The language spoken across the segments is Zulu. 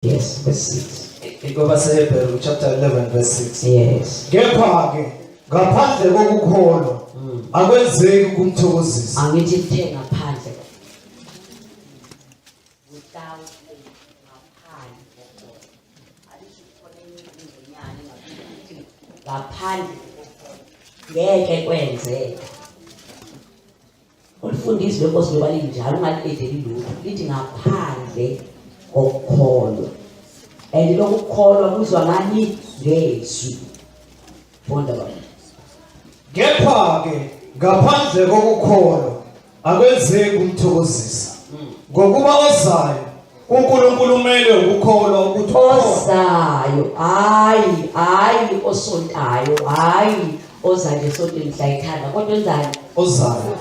Yes, verse 6. Ingoba seHebrew chapter 11 verse 6. Yes. Kepha ke ngaphandle kokukholwa akwenzeki kumthokozisa. Angithi kuthe ngaphandle. Without faith ngaphandle. Alisho khona inyani ngaphandle ngeke kwenzeka. Ulifundisi lwenkosi loba linjalo ungalidedeli lutho lithi ngaphandle kokukholwa. And lokukholwa kuzwa ngani ngezwi. Fonda baba. Kepha ke ngaphandle kokukholwa akwenzeki kumthokozisa. Ngokuba ozayo uNkulunkulu umele ukukholwa ukuthi ozayo hayi osontayo hayi ozayo esontweni mhla ekhanda kodwa enzani ozayo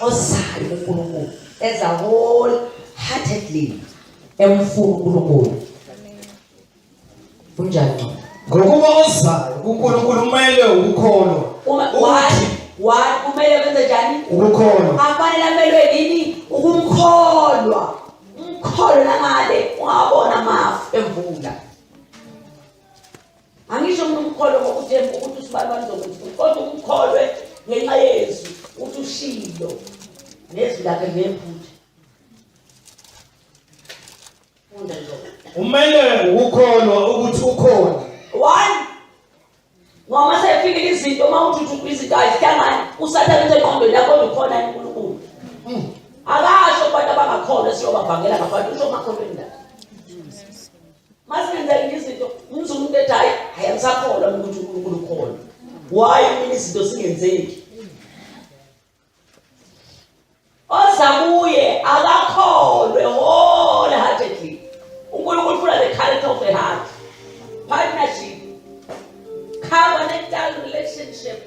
uNkulunkulu as a whole heartedly emfuna uNkulunkulu kunjani ngokuba ozayo uNkulunkulu umele ukukholwa why kumele kwenze njani ukukholwa afanele amelwe yini ukumkholwa umkholo ngale ungabona amafu emvula angisho umkholo ngokuthemba ukuthi usibalwa nizokwenza kodwa umkholwe ngenxa yezwi ukuthi ushilo nezwi lakhe ngephutha funda nje umele ukukholwa ukuthi ukhona one ngoba sefikile izinto mawuthuthu izinto azihlangani usathana eqondweni yakho ukhona uNkulunkulu akasho abantu abangakholwa siyobavangela ngabantu usho makholweni la masenzele izinto umzulu ethi hayi ayamsakholwa ukuthi uNkulunkulu ukhona why mina izinto singenzeki ozabuye akakholwe wholeheartedly uNkulunkulu ufuna the character of the heart partnership covenantal relationship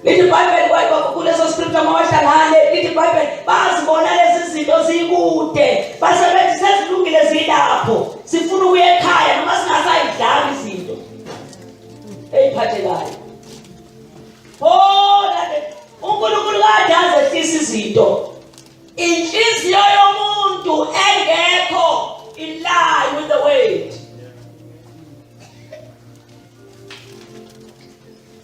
lithi iBhayibheli kwayiba kuleso scripture mawahlangane lithi iBhayibheli bazibona lezi zinto zikude basebenzise ezilungile zilapho sifuna ukuya ekhaya noma singasayidlanga izinto eyiphathekayo uNkulunkulu kade azehlisa izinto inhliziyo yomuntu engekho in line with the word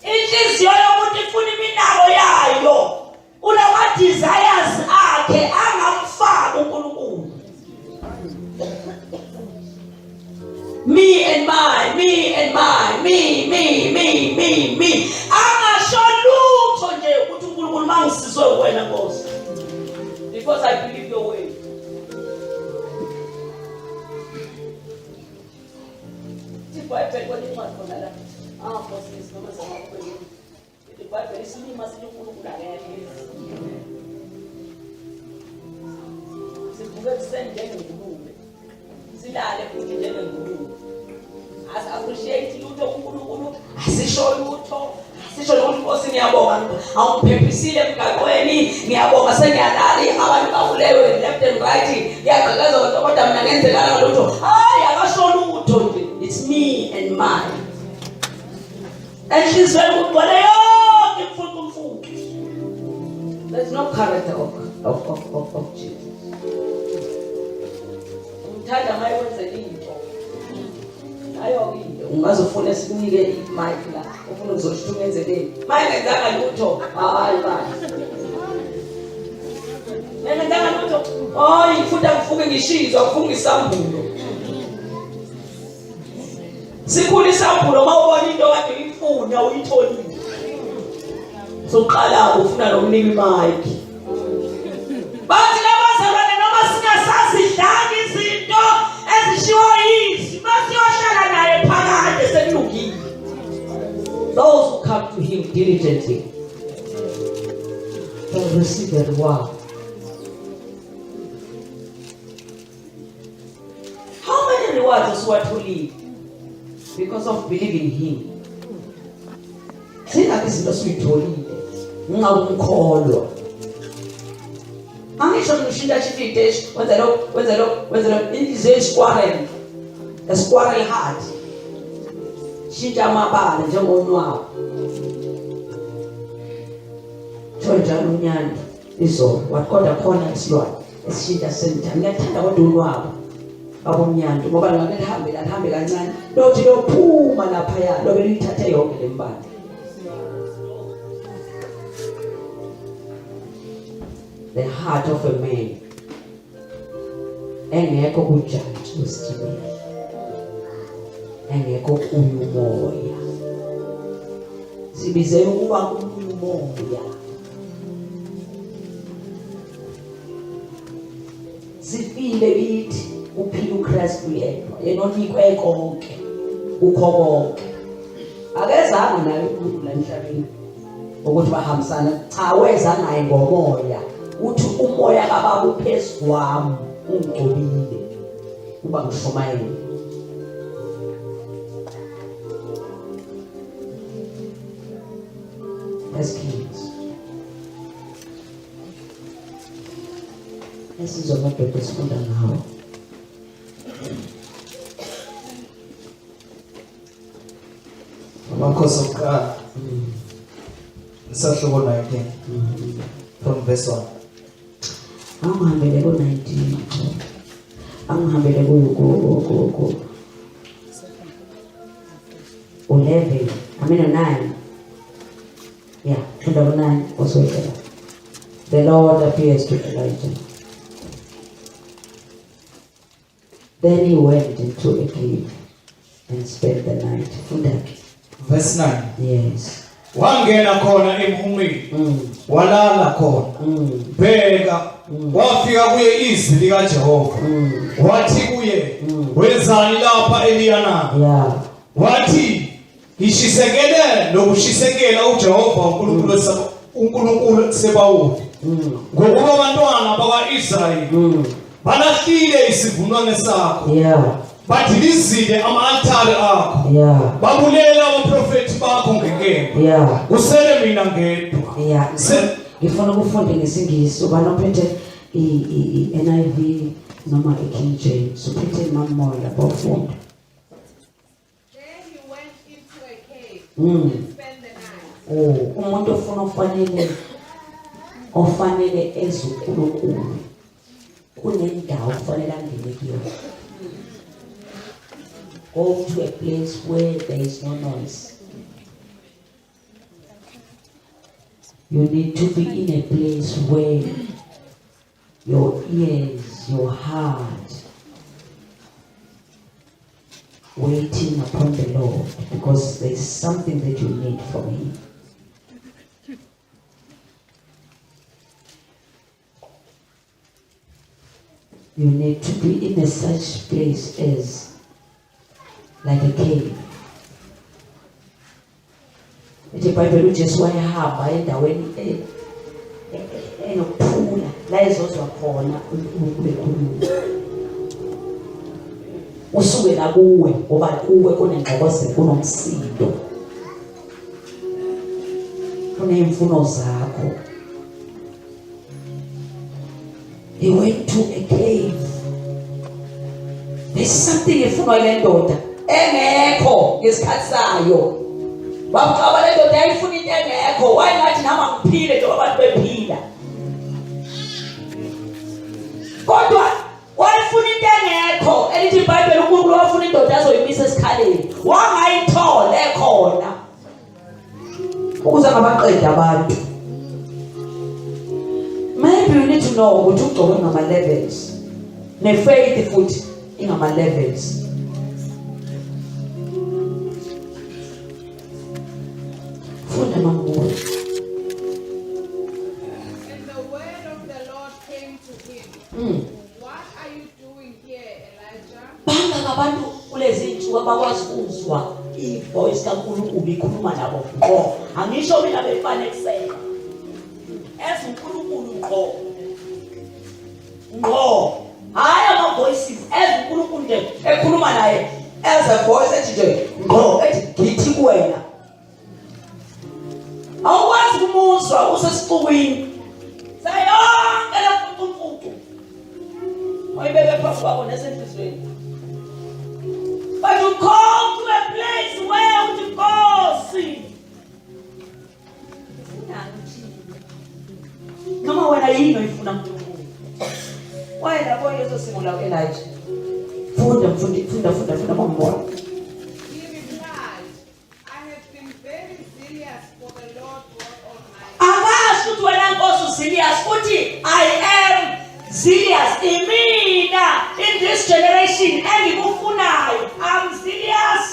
inhliziyo yomuntu ifuna iminako yayo ulama desires akhe angamfaka uNkulunkulu me and me angasho lutho nje ukuthi uNkulunkulu mangisizwe wena Nkosi because I believe your way iBhayibheli kwalincwadi khona la Apostles noma zabapheli iBhayibheli isilima siluNkulunkulu angeke sivuke njengengulube silale futhi njengengulube as appreciate lutho uNkulunkulu asisho lutho ukuthi Nkosi ngiyabonga awuphephisile emgaqweni ngiyabonga sengiyalala abantu bakuleyo left and right ngiyaqhaqeza kodwa mina ngenzekala ngalutho hayi akasho lutho nje it's me and mine and she's very good full. There's no character of Jesus. Umthanda mayenze into ayo into ungazofuna sikunike imic la ufuna ukuzosho ungenzekeni mayengenzanga lutho hayi bani ngenzanga lutho hayi ngifunda ngifuke ngishizwa ngifunga isambulo sikhula isambulo mawubona into kade uyifuna uyitholile soqala ufuna nomniki mic bathi labazalwane noma singasazidlanga izinto ezishiwo yizwi masiyohlala naye phakade sekulungile those who come to him diligently will receive the reward. How many rewards was to live because of believing him? Sina izinto siyitholile ngingakukholwa angisho ngishintsha shifite wenza lo inhliziyo esquarrel heart shintsha amabala njengonwabo thonjalo unyanda izolo wathi kodwa khona isilwane esishintsha senjani ngiyathanda kodwa unwabo abomnyanto ngoba ngake lihambe kancane lothi lophuma lapha lobe lithathe yonke lembali. The heart of a man engekho kujudge uStimela, engekho kuyumoya, sibize ukuba kuyumoya. Sifile bithi uphila uKristu yedwa yena onikwe konke ukho konke, akezanga naye umuntu la emhlabeni ukuthi bahambisana, cha weza naye ngomoya. Uthi umoya kaBaba uphezu kwami ungigcobile uba ngishumayele. As kings esizamadoda esifunda ngawo, amakhosi okuqala isahluko 19 from verse 1. angihambele ku-19, angihambele ku 11, I mean 9. Yeah, funda ku-9 osoyela. The Lord appears to Elijah. Then he went into a cave and spent the night. Funda. Verse 9. Yes. Wangena khona emhumeni walala khona bheka wafika kuye izwi likaJehova wathi kuye wenzani lapha Eliya? Yeah. Wathi ngishisekele nokushisekela uJehova uNkulunkulu Sebawuthi ngokuba abantwana bakwaIsrayeli balahlile isivumelwano sakho. Yeah. Badilizile ama-altare akho. Yeah. Babulela abaprofeti bakho ngenkemba. Yeah. Usele mina ngedwa. Yeah. Ngifuna ukufunde ngesingisi uba nophethe NIV noma King James uphethe mamoya bafunda. Then he went into a cave and spent the night. Umuntu ofuna ofanele ezunkulunkulu kunendawo kufanele angene kuyona. Go to a place where there is no noise. You need to be in a place where your ears, your heart, waiting upon the Lord, because there is something that you need from Him. You need to be in a such place as like a cave. iBhayibheli uJesu wayehamba endaweni enokuthula la ezozwa khona uNkulunkulu ekhuluma. Usuke la kuwe ngoba kuwe kunengxokozelo, kunomsindo, kunemfuno zakho. He went to a cave. There's something efunwa ile ndoda engekho ngesikhathi sayo. Bamxaba le ndoda yayifuna into engekho. Wayengathi nama ngiphile njengoba abantu bephila. Kodwa wayefuna into engekho. Elithi iBhayibheli uNkulunkulu wafuna indoda azoyimisa esikhaleni. Wangayithola ekhona. Ukuze ngabaqeda abantu. Maybe you need to know ukuthi ugcobe ngama levels. Ne-faith futhi ingama levels. Funda mamuwe. And the word of the Lord came to him. What are you doing here, Elijah? Banga ngabantu kulezi insuku abakwazi ukuzwa ivoice kaNkulunkulu ikhuluma nabo ngqo. Angisho mina befanekisela. EzuNkulunkulu ngqo. Hayi ama voices EzuNkulunkulu nje ekhuluma naye as a voice ethi nje ngqo ethi ngithi kuwena. Awukwazi kumuzwa usesixukwini. Sayonke le mfucu. Oyibeke phansi kwakho nesenhlizweni. But you come to a place where you go see. Noma wena yini oyifuna uNkulunkulu. Wena boye lezo simo la Elijah. Funda mambona. He replied, I have been very zealous for the Lord God Almighty. Akasho ukuthi wena Nkosi serious uthi I am serious imina in this generation engikufunayo. I'm serious.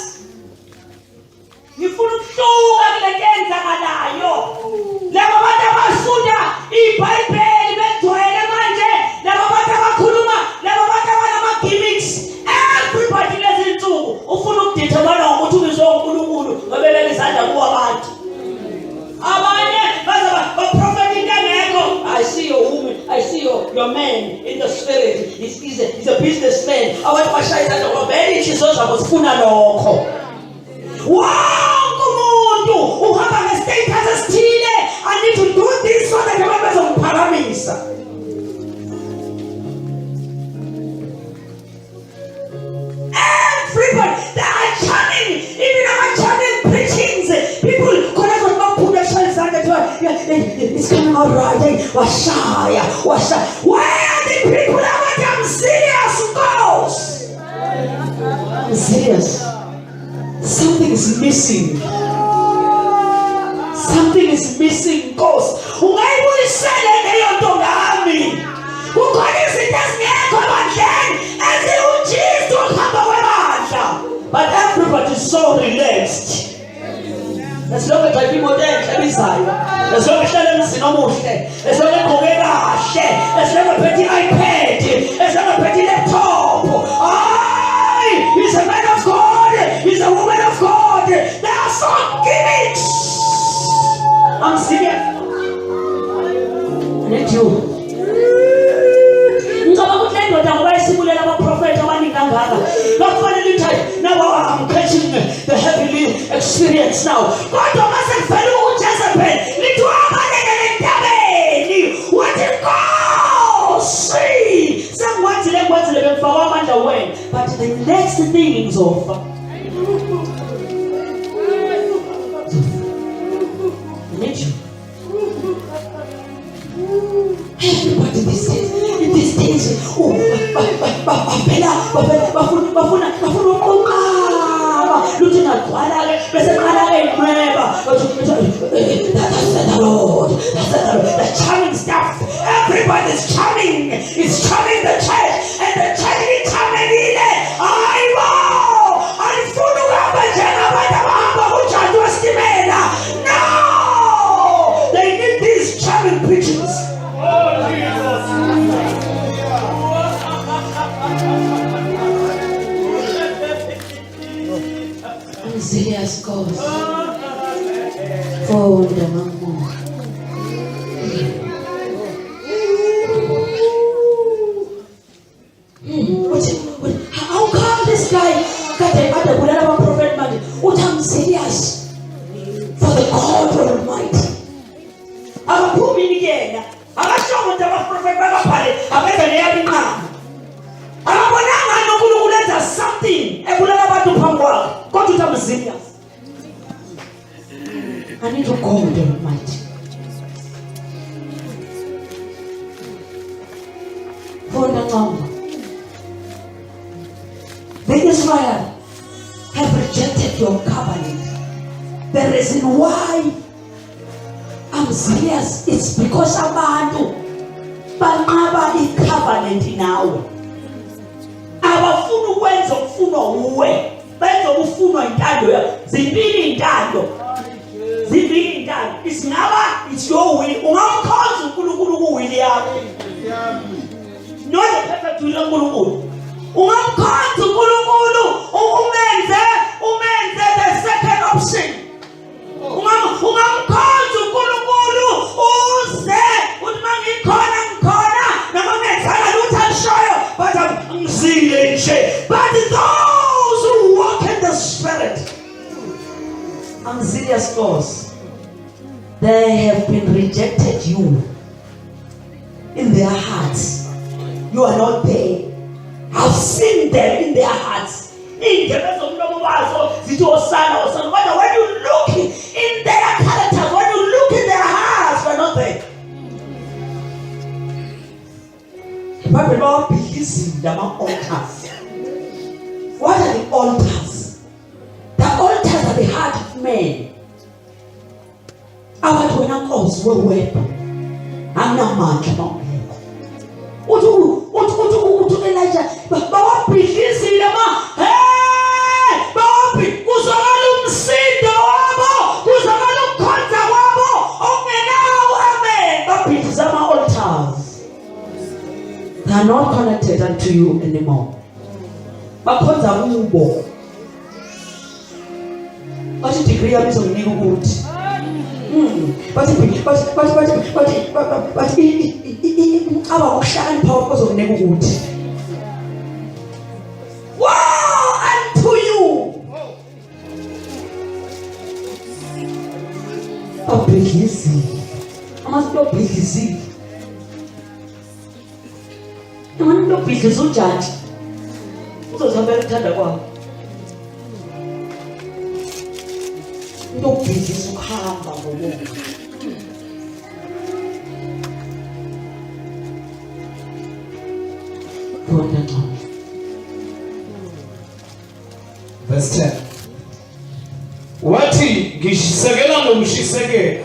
Ngifuna ukuhluka kule nto enzakalayo. Labo bantu abafunda iBhayibheli begcwele manje, labo bantu abakhuluma, labo bantu abanama-gimmicks. Everybody lezi nsuku ufuna ukudithemana ngokuthi ubizwe uNkulunkulu ngobeleka izandla kubo abantu. Abanye baprofeti into engekho. I see your woman, I see your man in the spirit. He's a businessman. Abantu bashaya izandla ngoba vele inhliziyo zabo zifuna lokho. Wonke umuntu uhamba nge-status esithile. I need to do this so that abantu bazongiphakamisa. Everybody, they are chanting, even our chanting preachings. People connect with my productions and it's coming out right. Washaya. Where are the people that I'm serious, girls? I'm serious. Something is missing. Something is missing, girls. Ungayibuyisele leyo nto ngami. Kukhona izinto ezingekho bandleni eziwuJesu ohamba kwebandla. But everybody is so relaxed. Esilokhu edrayiva imoto enhle ebizayo, esilokhu ehlala emzini omuhle, esilokhu egqoke kahle, esilokhu ephethe i-iPad, esilokhu ephethe i-laptop. He's a man of God, he's a woman of God. They are so gimmicks. I'm serious. I need you. Now I'm catching the heavenly experience now. God doesn't follow Jezebel. What it goes? See, someone's living for one month away, but the next thing is over. I need you. Everybody these days, bafuna luthina gcwala ke bese qala ke inweba that's the Lord. The charming stuff. Everybody's charming. It's charming the church, and the church is charming. Alifuna ukuhamba njengabantu abahamba kujantshi wesitimela. No, they need these charming preachings. Serious cause for the mama. How come this guy got a prophet money? What I'm serious for the God Almighty. I'm a booming again. I'm a show with the prophet Bagapale. I'm a very young something. Go to the serious. I need to go with the Almighty. For the number. The Israel have rejected your covenant. The reason why I'm serious is because abantu banqaba i-covenant nawe. Abafuna ukwenza okufunwa uwe, benza okufunwa intando yakho. Zimbili intando. Isingaba it's your will. Ungamkhonza uNkulunkulu kuwili yakho. Not the perfect will of uNkulunkulu. Ungamkhonza uNkulunkulu umenze the second option. Ungamkhonza uNkulunkulu uze uthi mangikhona noma ngenzala lutho alishoyo but ngizile nje. But those who walk in the spirit, I'm serious cause they have been rejected you in their hearts. You are not there. I've seen them in their hearts. But when you look in their characters, when you look in their hearts, we're not there. The Bible believes in the altars. altars. The altars are the heart of man. Awathi wena Nkosi wewepha anginamandla mawungekho. Uthi Elijah bawabhidlizile bawabhi kuzakala umsindo wabo, kuzakala ukukhonza kwabo ongenawo. Amen. Babhidliza ama-altars. They are not connected unto you anymore. Bakhonza kubo. Bathi degree yami izonginika ukuthi. Bathi abakuhlakanipha ozokunika ukuthi. Woe unto you. Babhidlizile. Amazinto obhidlizile. Umuntu obhidliza ujaji uzozihambela ukuthanda kwabo. Umuntu obhidliza ukuhamba ngomoya. Verse 10. Wathi ngishisekela ngokushisekela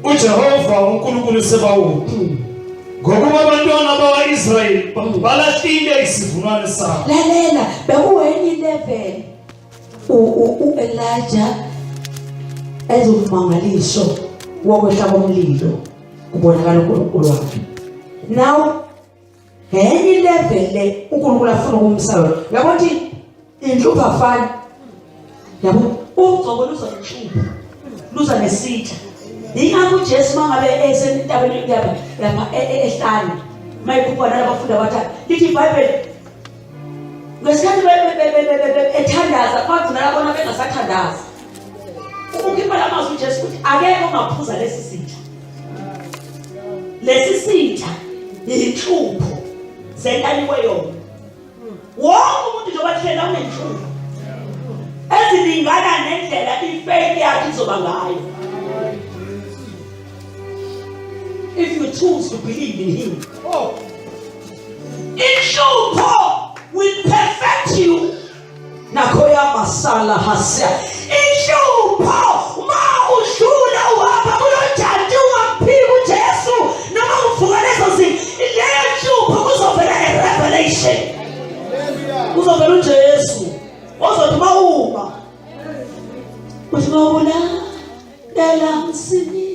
uJehova uNkulunkulu Sebawuthi ngokuba abantwana bakwa-Israyeli balahlile isivunwane sabo. Lalela, bekuwenye level u-Elijah ezomangalisho wokwehla komlilo kubonakala uNkulunkulu wakhe. Now enye level le uNkulunkulu afuna ukumsala. Yabo ukuthi indlupha afana. Yabo ugcobo luza nenhlupho. Luza nesitha. Ingakho uJesu mangabe esentabeni lapha ehlane mayikhupha nalabafundi abathathu lithi iBhayibheli ngesikhathi ethandaza kwathi nalabona bengasathandaza ukhipha lamazwi uJesu ukuthi akekho ongaphuza lesi sitha inhlupho zentaniwe yona. Wonke umuntu njengoba thina unenhlupho ezilingana nendlela ifaith yakhe izoba ngayo. If you choose to believe in him, inhlupho will perfect you. Nakoya masala hasya. Inhlupho ma udlula uhamba kulojaji ungaphili uJesu noma uvuka lezo zinto. Leyo nhlupho kuzovela eRevelation. Kuzovela uJesu. Ozothi mawuma. Uthi mawula dela msini.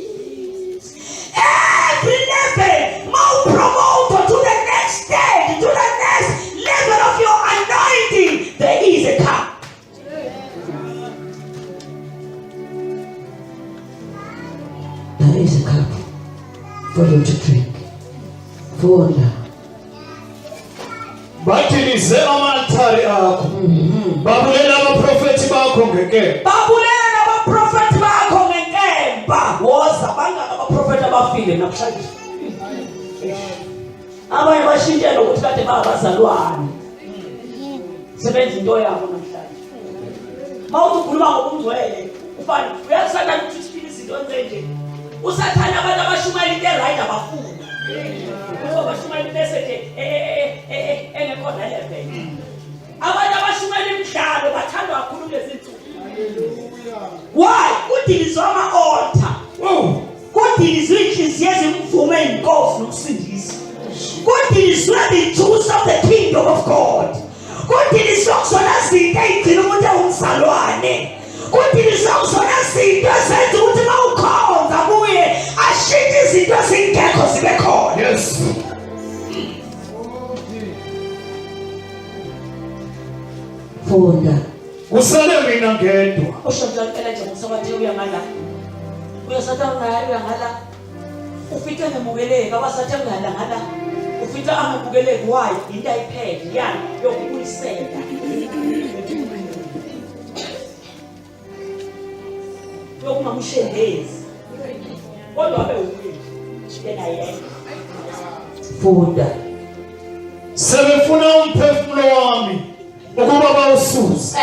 Every level, more promoted to the next stage, to the next level of your anointing, there is a cup. There is a cup for you to drink. Funda. Batilize ama-altari akho. Babulela abaprofethi bakho ngenkemba. Babulela abaprofethi bakho ngenkemba. Woza bangaka abaprofethi abafile namhlanje. Abanye bashintshela ukuthi kade bangabazalwane. Sebenza into yabo namhlanje. Mawuthi ukhuluma ngokungcwele, ufana uyakusatha ukuthi uthini izinto enzenje. Usathana abantu abashumayela into right abafuna. Abashumayela message engekho level. Abantu abashumayela imidlalo bathandwa kakhulu lezi zinto. Why? Kudilizwa ama-altar. Kudilizwa inhliziyo ezimvume inkosi nokusindisa. Kudilizwa the truth of the kingdom of God. Kudilizwa kuzona zinto ey'gcina umuntu ewumzalwane. Kudilizwa kuzona zinto ezenza ukuthi uma ukhonza kuye ashintshe izinto ezingekho zibe khona. Yes. Funda. Kusele mina ngedwa. Ushontsha Elijah ngosabathe uyangala. Uyasatha uyangala. Ufike ngemukeleke abasathe ngala. Ufike angemukeleke why into ayiphethe yani yokubulisela. Yokumamshendezi. Kodwa abe uwile. Yena yena. Funda. Sebefuna umphefumulo wami ukuba bawusuze.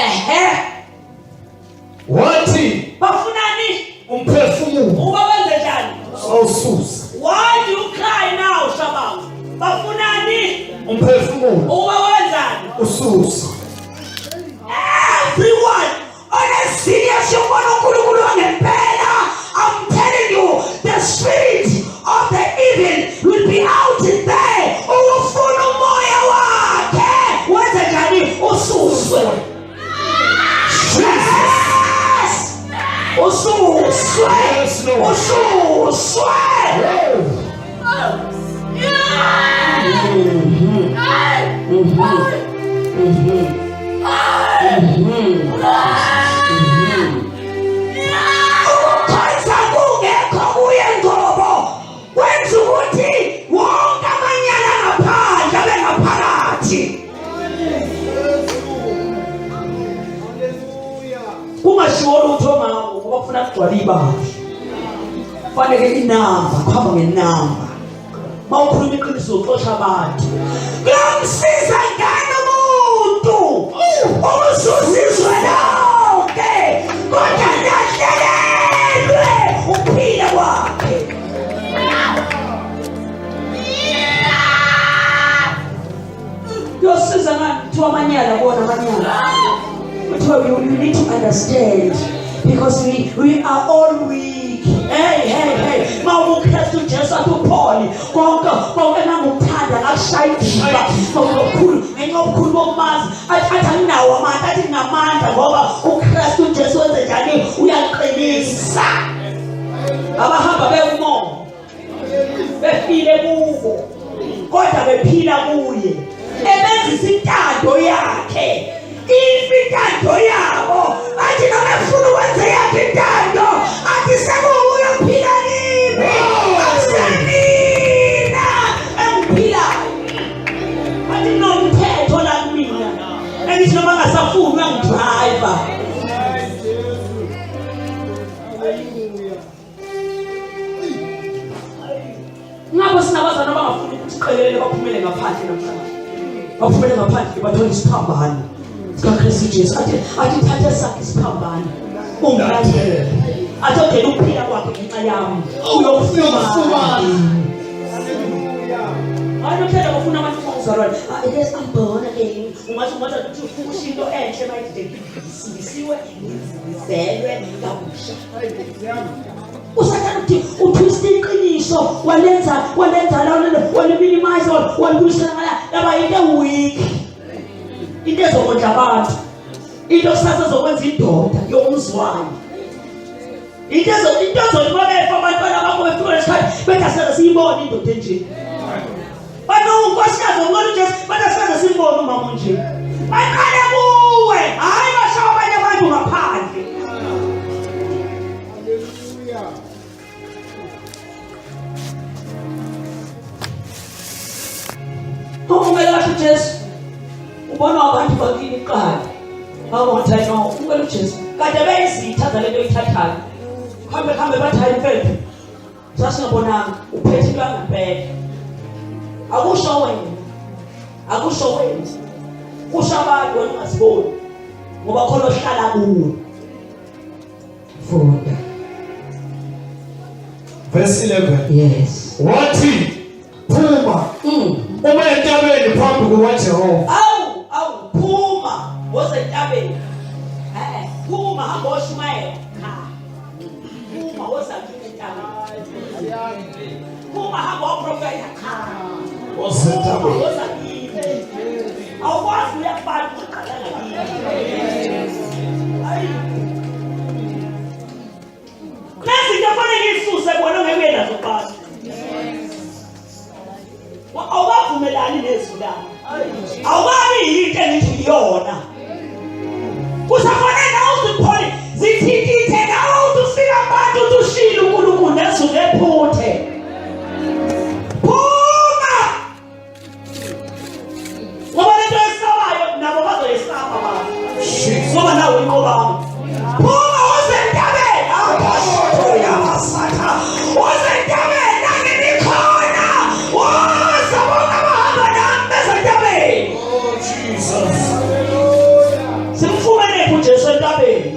Wathi Bafunani umphefumulo uba benze njani? awusuze. Why do you cry now, Shabang? Bafunani Umphefumulo uba wenzani? usuze. ukukhoza kungekho kuye ngobo kwenza ukuthi wonke amanyala ngaphandle abe ngaphakathi. Kungashiwo lutho ngawo ngoba kufuna kugcwala ibandla. Fanele inamba, kuhamba ngenamba. Mawukhuluma iqiniso uxosha abantu. Kuyamsiza ngani umuntu ubusuzizwe lonke kodwa lahlelelwe uphila kwakhe. Kuyosiza ngani kuthiwa amanyala bona amanyala. Kuthiwa you need to understand because we are all weak. Hey. MawuKristu Jesu atupholi konke nangukuthanda ngakushaya idimba ngokukhulu ngenqobukhulu bokumazi athi anginawo amandla athi nginamandla ngoba uKristu Jesu wenze njani uyaqinisa. Abahamba bekumoya befile kubo kodwa bephila kuye ebenzisa intando yakhe. Intando yabo athi noma efuna ukwenza yakhe intando athi sekuyophila kimi akusenina engiphilayo athi nomthetho la kumina engithi noma ngasafuni uyangidrayiva. Ngabo sinabazana abangafuni ukuthi siqelele baphumele ngaphandle namhlanje baphumele ngaphandle bathole isiphambano sikaKristu Jesu athi thatha sakhe isiphambano umlandele athi ongena ukuphila kwakhe ngenxa yami uyofumana. Hayi nokuthela bafuna abantu bokuzalwana yes I'm born again. Ungathi ukuthi ushinto enhle mayide isisiwe izelwe kabusha. Usathana ukuthi utwist iqiniso walenza la waliminimise walibuyisela ngala yaba into weak. Into ezokondla abantu, into kusasa zokwenza indoda yomzwayo, into ezolimakefa abantwana bakho befika lesikhathi bethi asikaze siyibone indoda enje. Unkosikazi ngibona uJesu bethi asikaze siyibone umama nje. Baqale kuwe hayi bashawa abanye abantu ngaphandle. Umele kahle uJesu ubona abantu bakini iqala awonke no umele uJesu kade beyizitha zalento oyithathayo khambe bathayi impepho sasingabonanga uphethe ngempela akusho wena kusho abantu wena ungasiboni ngoba khona ohlala kuwe. Funda verse 11. Yes. Wathi phuma uma entabeni phambi kukaJehova. Awu phuma woze entabeni. Phuma hamba oshumayela. Phuma woza entabeni. Phuma hamba oprofeta. Woza entabeni. Woza kimi. Awukwazi uyafana uqala ngakini. Nazi kufanele isuse bona ngeke nazo phansi. Awubavumelani nezulana. Awubabi yinto engithi iyona. Kusafanele uziphole zithikithe nawe usifika abantu ushilo uNkulunkulu nezulu ephuthe. Phuma. Ngoba lento esabayo nabo bazoyisaba abantu. Ngoba nawe inqobanga. Phuma uzentabeni. Awuya masatha. Uzentabeni nanginikhona. Wazabona bahamba nami bezentabeni. Oh Jesus. Simfumene uJesu entabeni.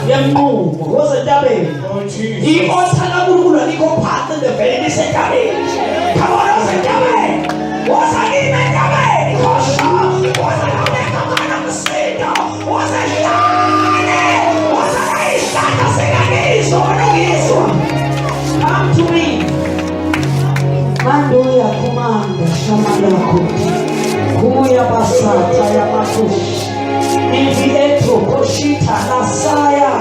Yemnqumo wozentabeni. Oh Jesus. Ikothana kuNkulunkulu alikho phansi levele lisentabeni. Khabona uzentabeni. Wazalime entabeni khosha. Wazalabeka kana msindo. Wazalane. Wazalishaka singanizo nokizwa. Come to me. Mando ya kumanda shamalako. Kuya basata ya makushi. Nivileto koshita nasaya.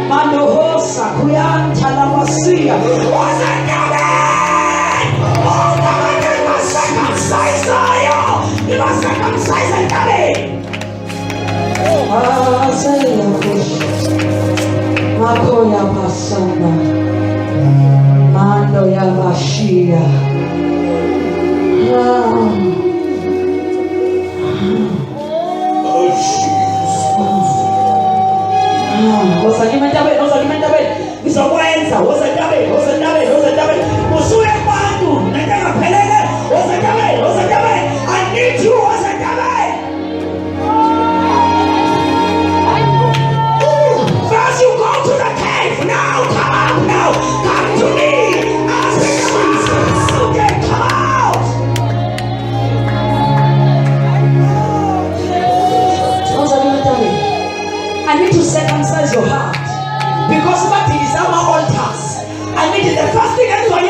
Mandohosa kuyanta la masia. Wasn't coming! Oh, God, you must circumcise you! You must circumcise and coming! Asaya kush. Makoya masanda. Mando ya mashia. I need you. First you go to the cave. Now come up now. Come to me. Come out. I need to circumcise your heart. Because what is our altars. I need the first thing I do. I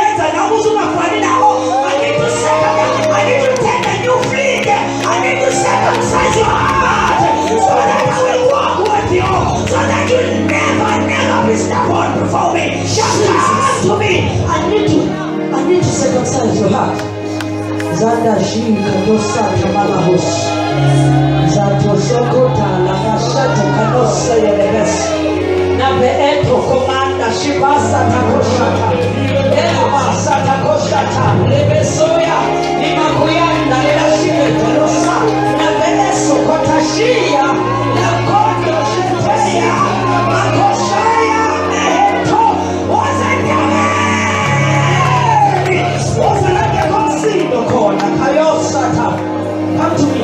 need to circumcise. I need to take a new fleet. I need to circumcise your heart. So that I will walk with you. So that you never be stubborn before me. Just come to me. I need to circumcise your heart. Zanda Shika Dosa Kamalahos. Zato Sokota Lakashata Kanosa Yelebes. Nabe Eto Komanda Shibasa Takoshata. Elabasa Takoshata. Lebesoya. Nimakuyanda Lelashime Talosa. Nabe Eso Kotashia. Lakondo Sheteya. Makoshaya. Eto. Come to me.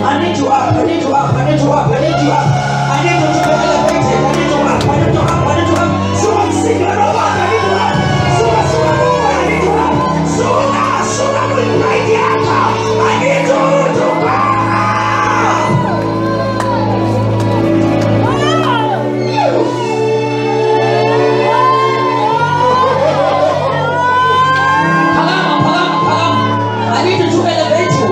I need you up. I need you up. I need you up. I need you up. I need you to be elevated. I need you up. I need you up. I need you up. So I'm singing. I need you up. So I need you up. So I'm right here. I need you to go. I need you to elevate you.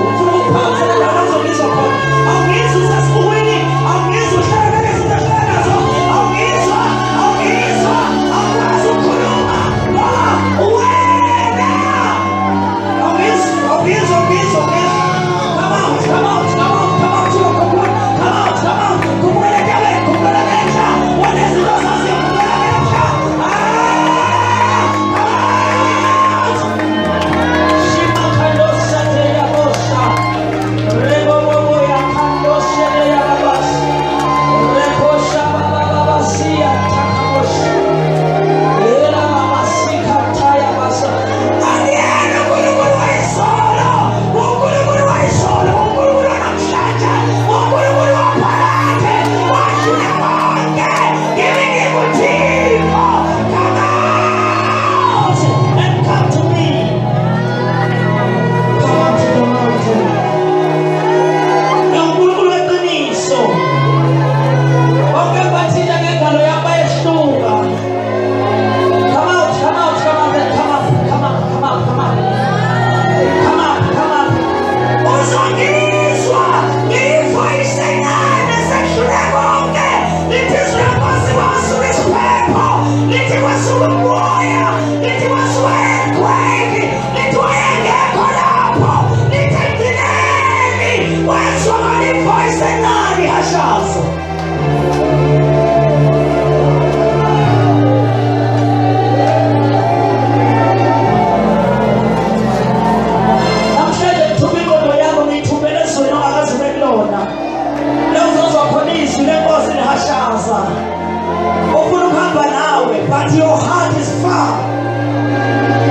But your heart is far.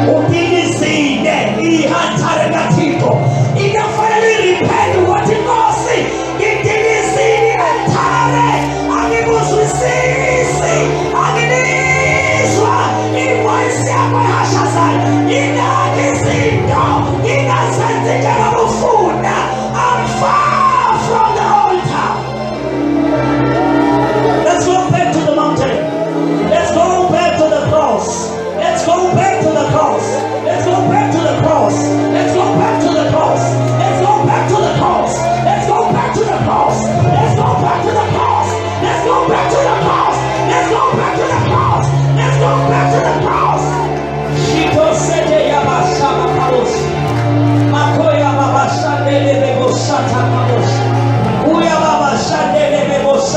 Utilizine ihantare gatito. Inafanya repent what it goes. It is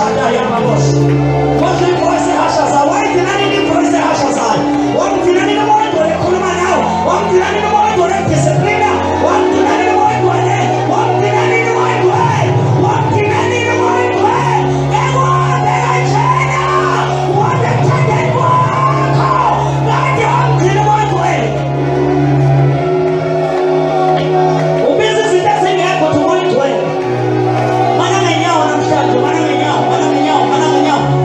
shada ya mabosi. Wote mpoze hasha za waiti nani ni mpoze hasha za. Wamti nani na mwangu wale kuluma nao. Wamti nani na mwangu wale disciplina. Wamti nani na mwangu wale. Wamti nani na mwangu wale. Wamti nani na mwangu wale. Ewa bega chena. Wate tende mwako. Nani wamti na mwangu wale. Ubizi sitasi yako tu mwangu wale. Mana menyao na mshaji. Mana menyao.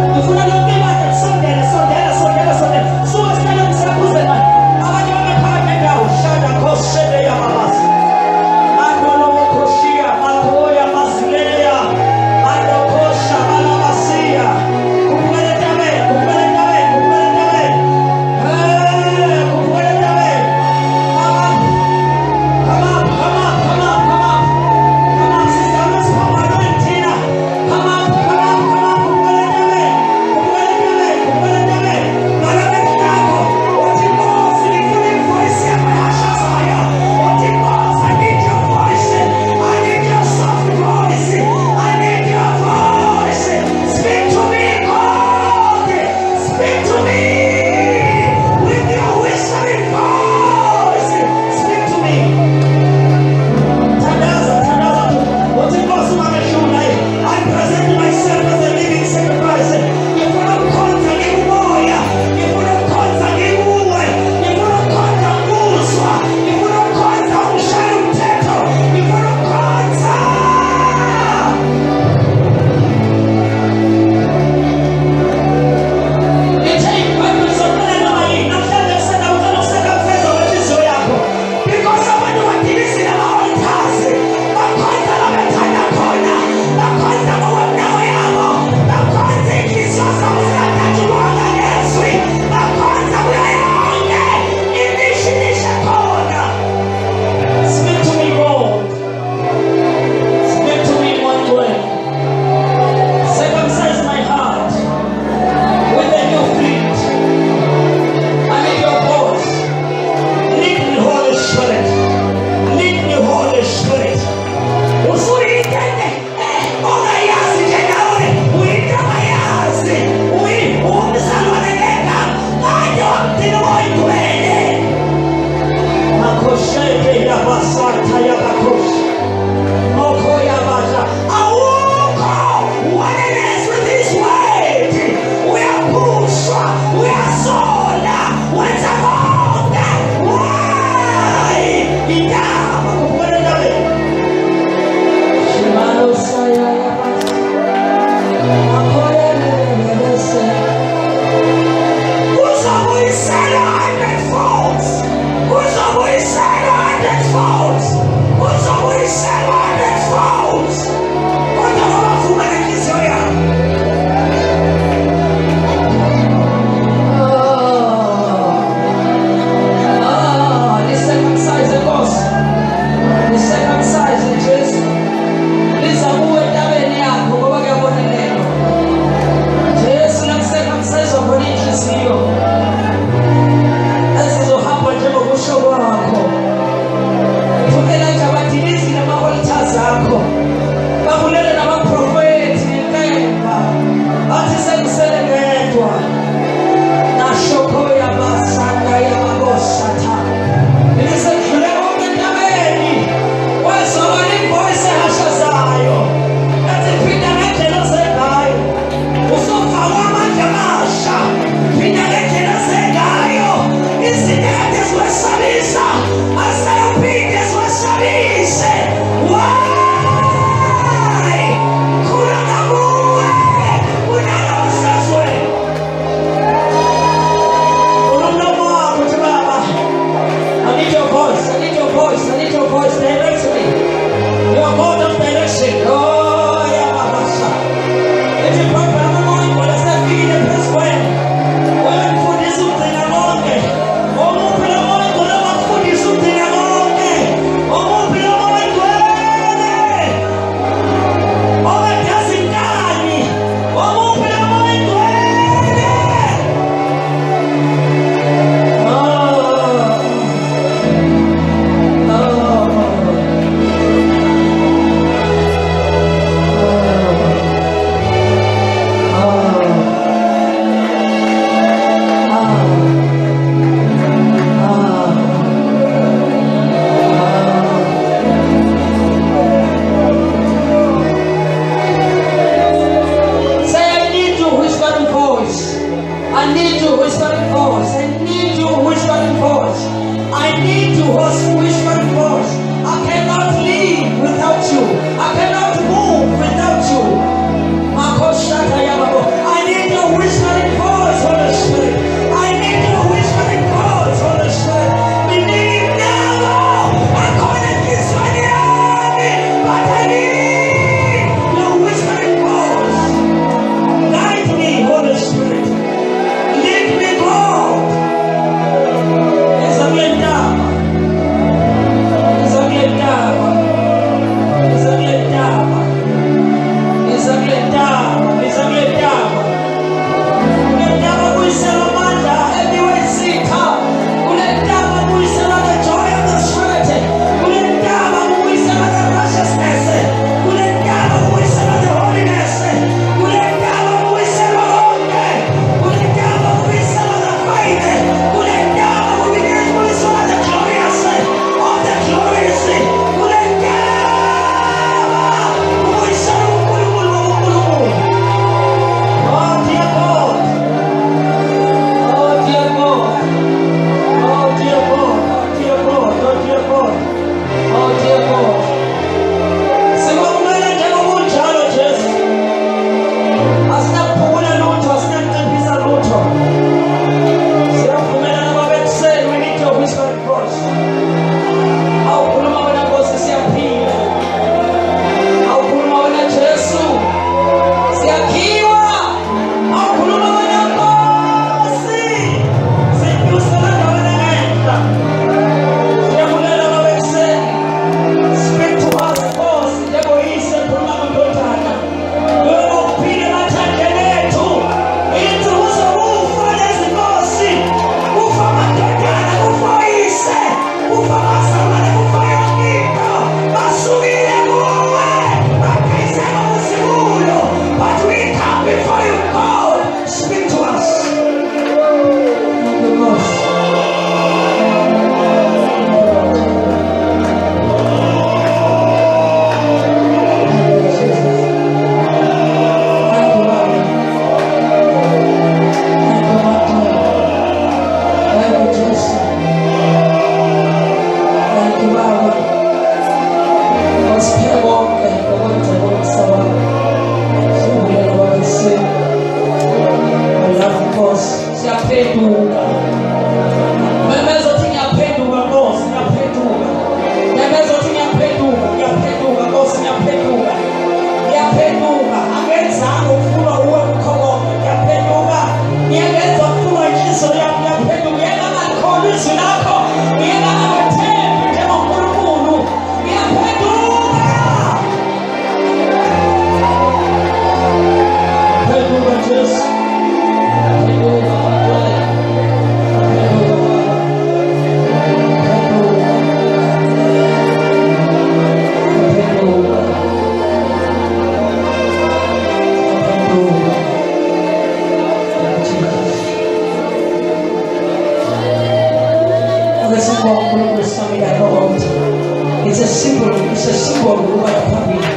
sesibonga ukuba phambili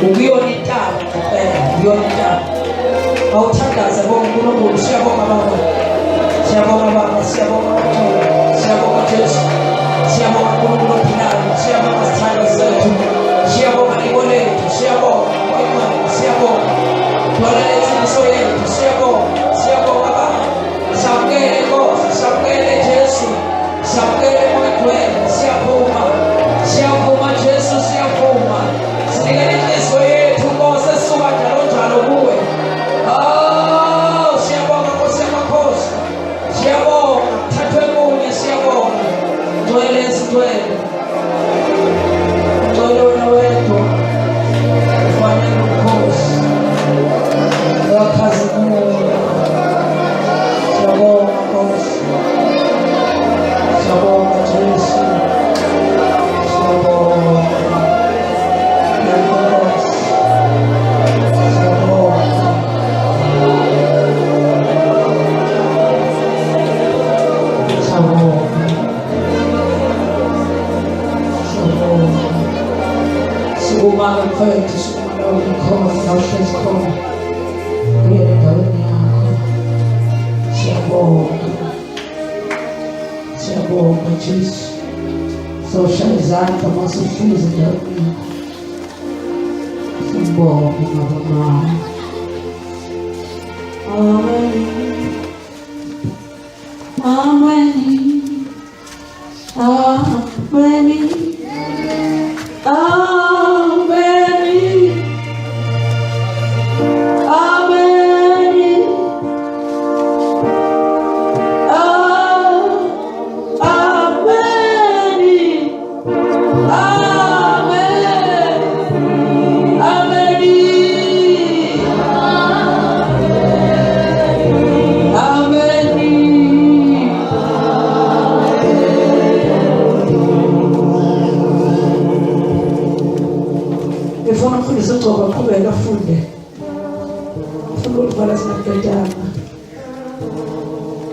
ukuyona intaba ukuyona intaba awuthandaze bonke uNkulunkulu siyabonga baba siyabonga baba siyabonga siyabonga Jesu siyabonga uNkulunkulu ophilayo siyabonga isithando sethu siyabonga ibolethu siyabonga siyabonga twalalethu isoyethu siyabonga baba samkele Nkosi samkele Jesu samkele Mwadwele siyavuma Jesu siyavuma sinikele inhliziyo yethu Nkosi esuka njalo njalo kuwe siyabonga Nkosi yamakhosi siyabonga thathwe kunye siyabonga Ngcwele Ngcwele wena wedwa ufanele umkhosi wakhazimula siyabonga Nkosi siyabonga Jesu Siyabonga mfethu siyabonga ukhona nawuhlezi khona uyele endaweni yakho siyabonga Jesu soshaya izandla masuhlezi endaweni yakho siyabonga baba amen amen amen Ngoba qhubeka funde ufuna sinakhetana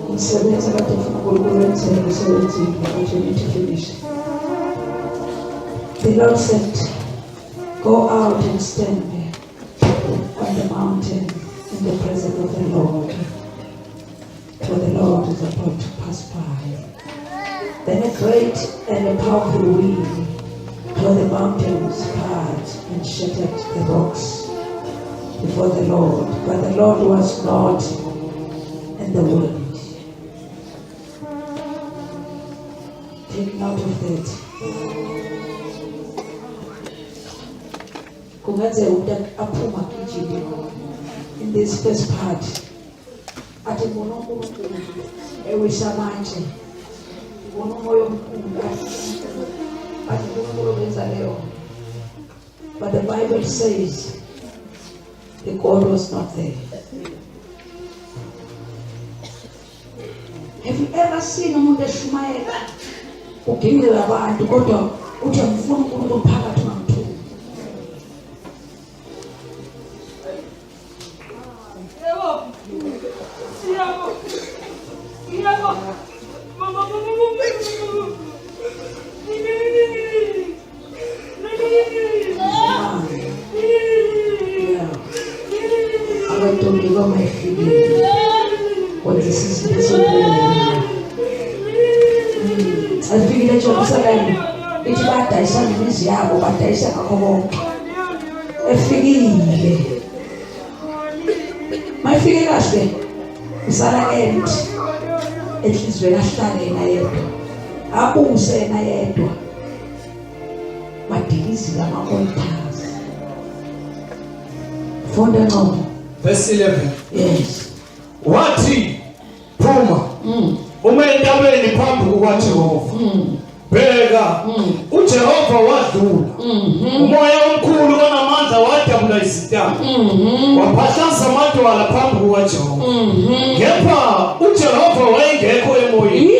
umsebenzi kade ufuna ukwenza umsebenzi ukuthi finish. The Lord said, go out and stand on the mountain in the presence of the Lord, for the Lord is about to pass by. Then a great and a powerful wind tore the mountains apart and shattered the rocks before the Lord, but the Lord was not in the wind. Take note of that. Kungaze umuntu aphuma kijini in this first part athi ngona uNkulunkulu ewisa manje ngona umoya omkhulu athi uNkulunkulu wenza leyo. But the Bible says the God was not there. Have you ever seen umuntu eshumayela ugingile abantu kodwa uthi ngifuna uNkulunkulu phakathi namthu? Afikile eJerusalem ithi badayisa imizi yabo badayisa ngakho konke efikile mayifike kahle usala end enhlizweni ahlale yena yedwa abuse yena yedwa madilizi lama-altars fonda ngqo verse 11. yes Wathi phuma uma entabeni phambi kukaJehova bheka uJehova wadlula umoya omkhulu onamandla wadabula izintaba waphahlasa amadwala phambi kukaJehova kepha uJehova wayengekho emoyeni.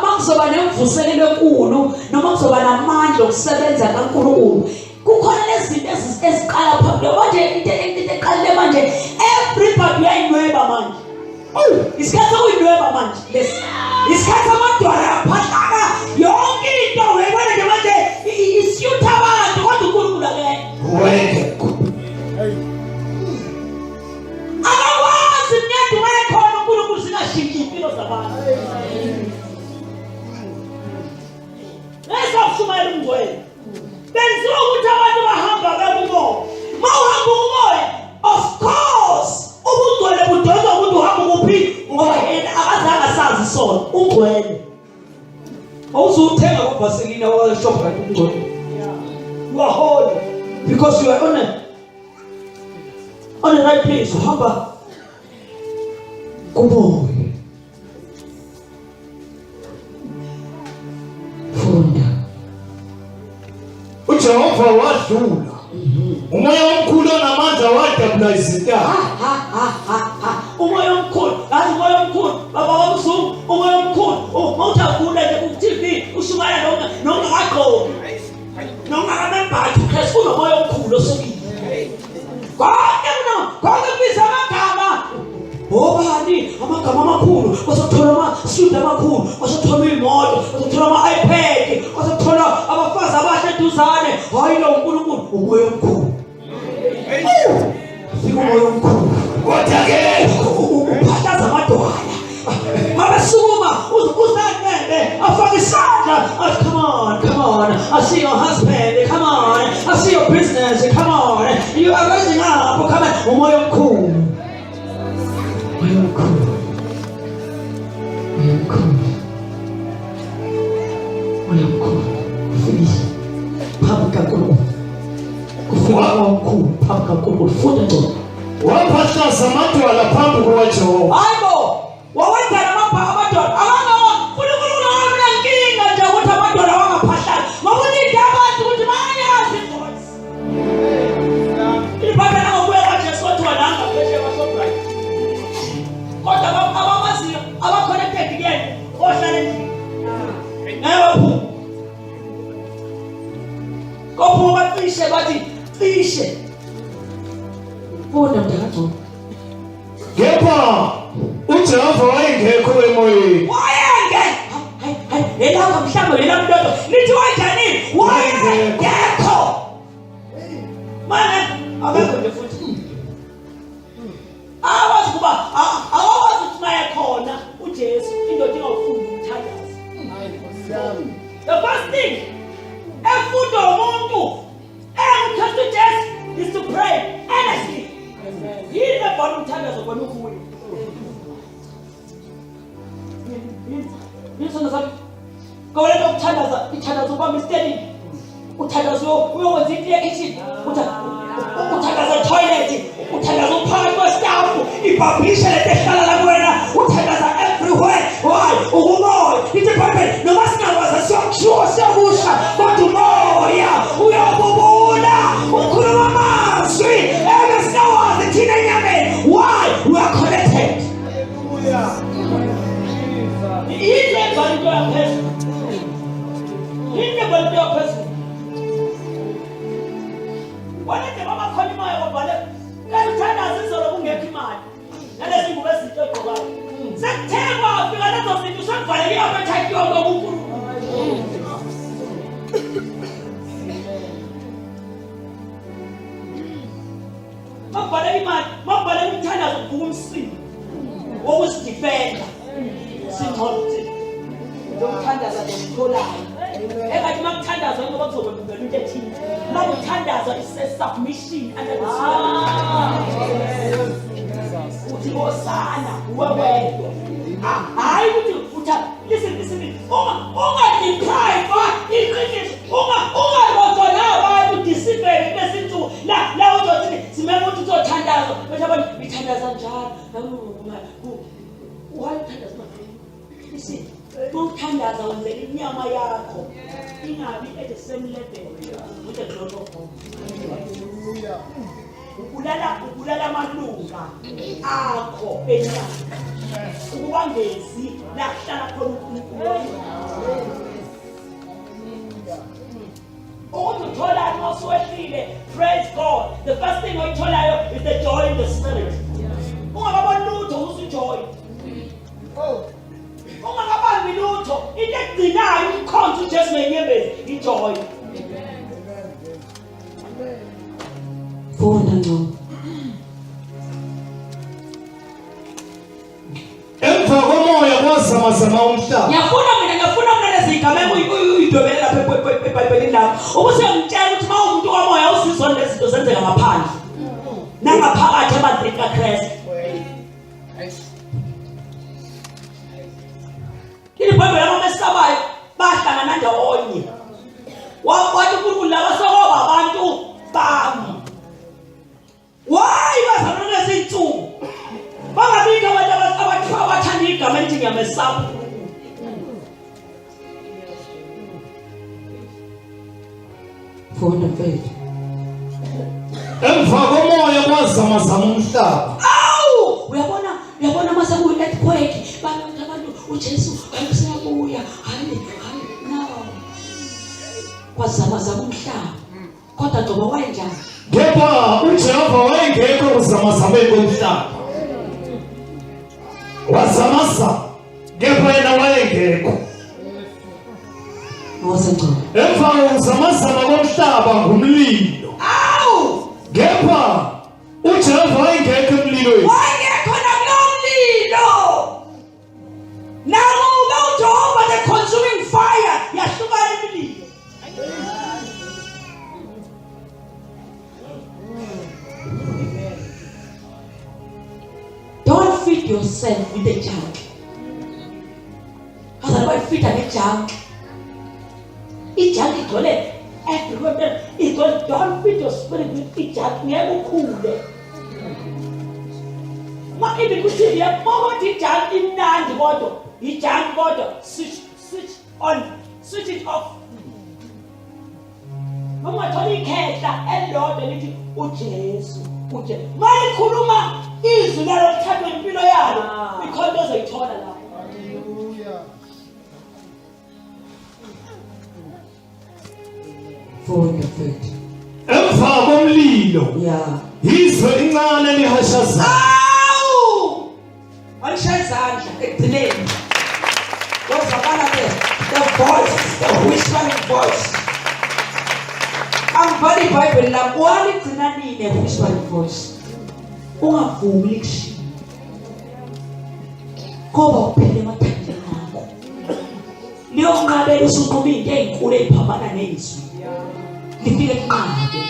Makuzoba nemvuselelo enkulu noma kuzoba namandla okusebenza kaNkulunkulu kukhona lezinto eziqala phambi manje into eqalile manje everybody uyayinweba manje. Isikhathi okuyinweba manje isikhathi amadwala aphahlaka yonke into uyayibona nje manje wayengekho. Akawazi mnyadi wayekhona uNkulunkulu singashintshi impilo zabantu. Ngesokushumayela umngcwele. Benziwa ukuthi abantu bahamba bekumoya. Mawuhamba umoya, of course, ubungcwele budonsa ukuthi uhamba kuphi ngoba yena akazange asazi sona ungcwele. Awuzuthenga kwaBhaselina wa-shop right umngcwele. You are holy because you are on the right place. Uhamba kumoya. Funda. uJehova wadlula. Umoya omkhulu onamandla wadabula izintaba. Umoya omkhulu, yazi umoya omkhulu, baba wamzungu, umoya omkhulu. Mawuthi agula nje ku-TV ushumayela noma ungakagqoki. Noma akamembathi because kunomoya omkhulu osukile. Konke kubiza amagama. Obani amagama amakhulu, wasothola ama-suit amakhulu, wasothola imoto, wasothola ama-iPad, wasothola abafazi abahle eduzane. Hayi lo uNkulunkulu umoya omkhulu. Fika umoya omkhulu. Kodwa-ke Uphathaza amadwala. Mabesukuma uzanele afake isandla. Come on, I see your husband, come on, I see your business, come on, you are rising up, come on. Umoya omkhulu. Umoya omkhulu. Umoya omkhulu. Umoya omkhulu. Ufundise phambi kaNkulunkulu. Kufika umoya omkhulu phambi kaNkulunkulu. Funda ngcono. waphahlaza amadwala phambi kukaJehova. Hayibo, wawenzela amadwala. UNkulunkulu unenkinga nje ukuthi amadwala wangaphahlali. Ngokulinde abantu ukuthi bayazi ingozi. Ibhayibheli nangokuya kwaJesu kwathiwa nanga phesheya kwaShoprite. Kodwa abamaziyo aba-connected kuyena ohlala endlini. Baphuma. Kophuma bacishe bathi cishe. Funda mntakagcobo. Kepha uJehova wayengekho emoyeni. Elapha mhlawumbe lela mntoto lithi kanjani? Wayengekho. Manje abekho nje futhi. Awazi kuba awazi ukuthi maye khona uJesu indoda ingafuni ukuthandaza. The first thing efunda umuntu engithatha uJesu is to pray earnestly. Yini lebona umthandazo khona ukuwe. Yini sami kawuletha ukuthandaza ithandazo ubamba isitendini. Uthandazo uyokwenza into ekitchen. Uthandaza toilet, uthandaza uphakathi kwestafu, ibhabhisha lento ehlala la kuwena, uthandaza everywhere. Why? Umoya. Ithi Bible noma singabaza siyakushuwa siyakusha kodwa umoya uyabubula ukhuluma amazwi ebesingawazi thina enyameni. Why? We are connected. Yini abantu yaphezulu? Yini abantu yaphezulu? Wanete baba khona imoya kodwa kanti uthandaza izolo kungekho imali. Nalezi ngubo ezinto egqokayo. Sekuthengwa afika lezo zinto sekuvaleke appetite yonke kuNkulunkulu. Mabhaleke imali, mabhaleke umthandazo kuvuka umsindo. Wokuzidifenda. Singcono thina. Lokuthandaza ngomtholayo. Engathi makuthandaza ngoba kuzokwenzela into ethile. Makuthandaza is submission under the uthi osana wewedwa. Hayi ukuthi listen ungadeprive iqiniso ungalotshwa abantu discipline besintu la uzothi simele ukuthi uzothandaza bese abantu bithandaza njalo wayithandaza listen ukuthandaza wenzela inyama yakho ingabi at the same level with the glory of God. Ubulala amalunga akho enyama ukubangezi la hlala khona uNkulunkulu. Uthola mawusehlile, praise God. The first thing oyitholayo is the joy in the spirit. Ungakaboni lutho usujoy. Ungakabambi lutho into egcinayo umkhonto uJesu ngenyembezi ijoy. Funda ngco. Emva komoya kwazamazama umhlaba. Ngiyafuna mina lezigameko uyidobele lapha eBhayibhelini lapho. Ubuse ngitshela ukuthi uma umuntu kamoya usizwa lezinto zenzeka ngaphandle. Nangaphakathi ebandleni kaKristu. IBhayibheli abamesabayo bahlangana ndawonye. Wathi uNkulunkulu laba sokoba abantu bami. Why bazalwane lezinsuku? Bangabika abantu abathanda igama elithi ngiyamesaba. Funda mfethu. Emva komoya kwazamazama umhlaba. Awu, uyabona mase ku earthquake abantu uJesu useyabuya. Hayi no. Kwazamazama umhlaba. Kodwa njengoba wayenjani? Kepha uJehova wayengekho kuzamazameni komhlaba. Wazamasa kepha yena wayengekho. Ngosengco. Emva kokuzamazama komhlaba ngumlilo. Awu! Kepha uJehova wayengekho emlilweni. Wayengekho nakulomlilo. Nakuba uJehova the consuming fire yahlukana emlilo. Don't feed yourself with the junk. Otherwise, feed the junk. It's junk igcwele everywhere. Don't feed your spirit with the junk. Ngiyekukhule. Ma ibi kuthi mama di junk imnandi kodwa. Ijunk kodwa switch on. Switch it off. Mama tholi ikhehla elilodwa lithi uJesu. Mayikhuluma izwi lelo lithathwe impilo yalo ikhonto ezoyithola lapho. Hallelujah. Funda mfethu. Emva komlilo. Yeah. Izwe incane lihashaza. Awu! Alishaya izandla ekugcineni. Wazakala the voice, the whispering voice. Angibhala iBhayibheli lapho waligcina nini whispering voice. Ungavumi kushiya. Ngoba uphele emathandeni akho. Liyonqabela usuqhuma into ezinkulu eziphambana nezwi. Lifike kunqabe.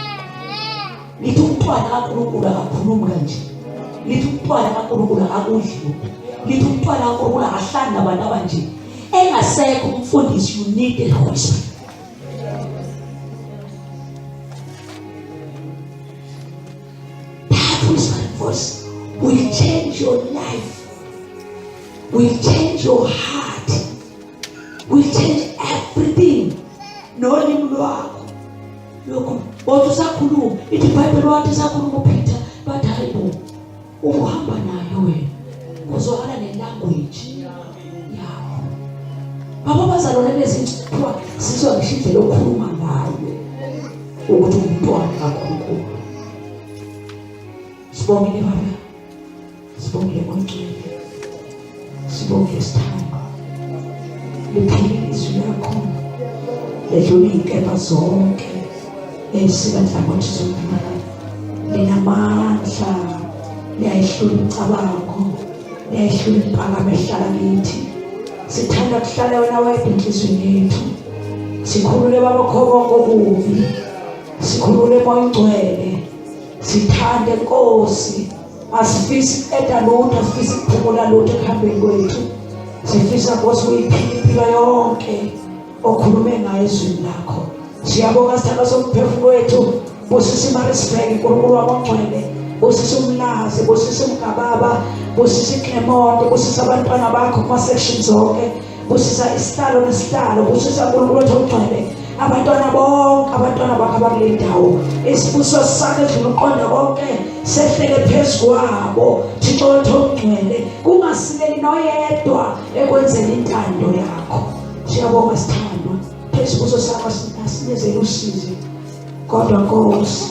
Lithi umntwana kaNkulunkulu akakhulumi kanje. Lithi umntwana kaNkulunkulu akudli. Lithi umntwana kaNkulunkulu akahlali nabantu abanje. Engasekho umfundisi, you need a whisper. Voice will change your life, will change your heart, will change everything. No limlwako. Lokho othi usakhuluma ithi iBhayibheli wathi sakhuluma uPeter bathi hayibo uhamba nayo wena kuzwakala nelanguage yakho. Baba bazalwane bezinhlwa sizwa ngisho indlela okhuluma ngayo ukuthi umntwana kaNkulunkulu. Sibongile baba. Sibongile ngomcwele. Sibongile sithando. Liphile izwi lakho. Ledlula iy'nkemba zonke ezikanhlangothi zombili. Linamandla. Liyayihlula imicabango. Liyayihlula impakamo ehlala kithi. Sithanda kuhlala wena wedwa enhliziyweni yethu. Sikhulule baba konke okubi. Sikhulule moya ongcwele. Sithande Nkosi. Asifisi eda lutho, asifisi kuphumula lutho ekuhambeni kwethu. Sifisa Nkosi uyiphile impilo yonke okhulume ngayo ezwini lakho. Siyabonga sithanda somphefumulo wethu. Busisi Marisburg, uNkulunkulu wabangcwele. Busisi Umlazi, busisi Mgababa, busisi Clement, busisi abantwana bakho kuma-section zonke. Busisa isihlalo nesihlalo, busisa uNkulunkulu wethu ongcwele. Abantwana bonke, abantwana bakho abakule ndawo. Isibuso sakhe ezulu uqonda konke sehlele phezu kwabo. Thixo wethu ongcwele, kungasileli noyedwa ekwenzeni intando yakho. Siyabonga sithandwa. Isibuso sakho sinikeze usizi. Kodwa Nkosi